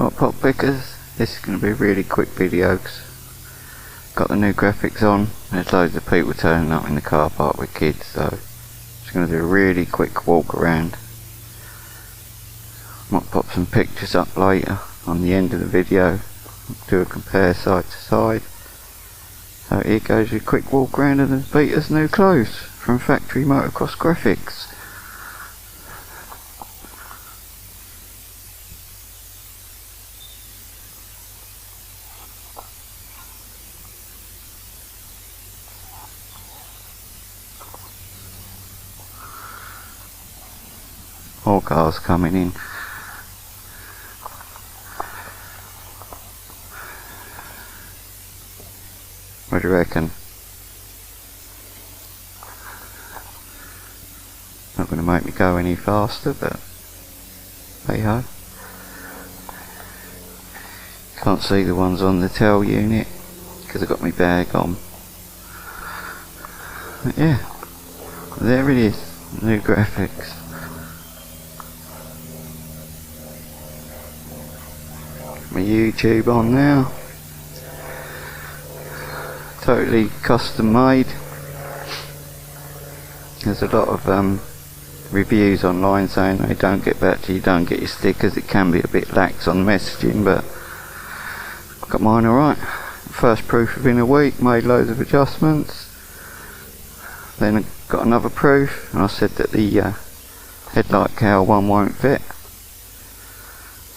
Right, pop pickers, this is going to be a really quick video 'cause got the new graphics on. There's loads of people turning up in the car park with kids, so just going to do a really quick walk around. Might pop some pictures up later on the end of the video, do a compare side to side. So here goes your quick walk around of the Beta's new clothes from Factory Motocross Graphics. More cars coming in. What do you reckon? Not going to make me go any faster, but hey ho. Can't see the ones on the tail unit because I've got my bag on. But yeah, there it is, new graphics. My YouTube on now. Totally custom made. There's a lot of reviews online saying they don't get back to you, don't get your stickers. It can be a bit lax on messaging, but I got mine alright. First proof within a week, made loads of adjustments. Then I got another proof and I said that the headlight cowl one won't fit.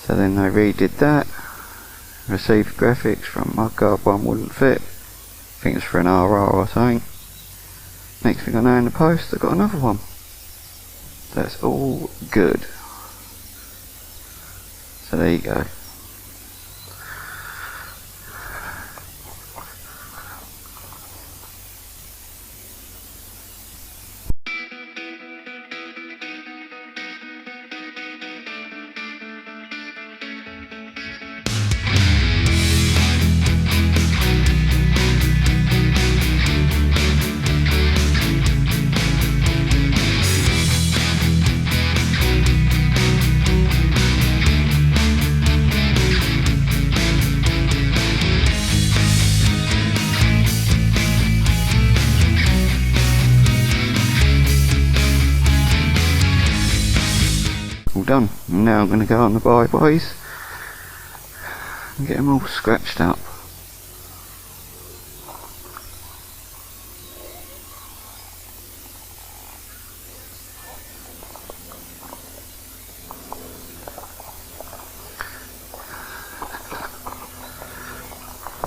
So then they redid that. Received graphics from mudguard one wouldn't fit. I think it's for an RR or something. Next thing I know in the post I got another one. That's all good. So there you go. All done. And now I'm going to go on the byways and get them all scratched up.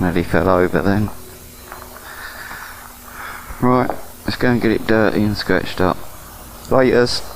Nearly fell over then. Right, let's go and get it dirty and scratched up. Laters.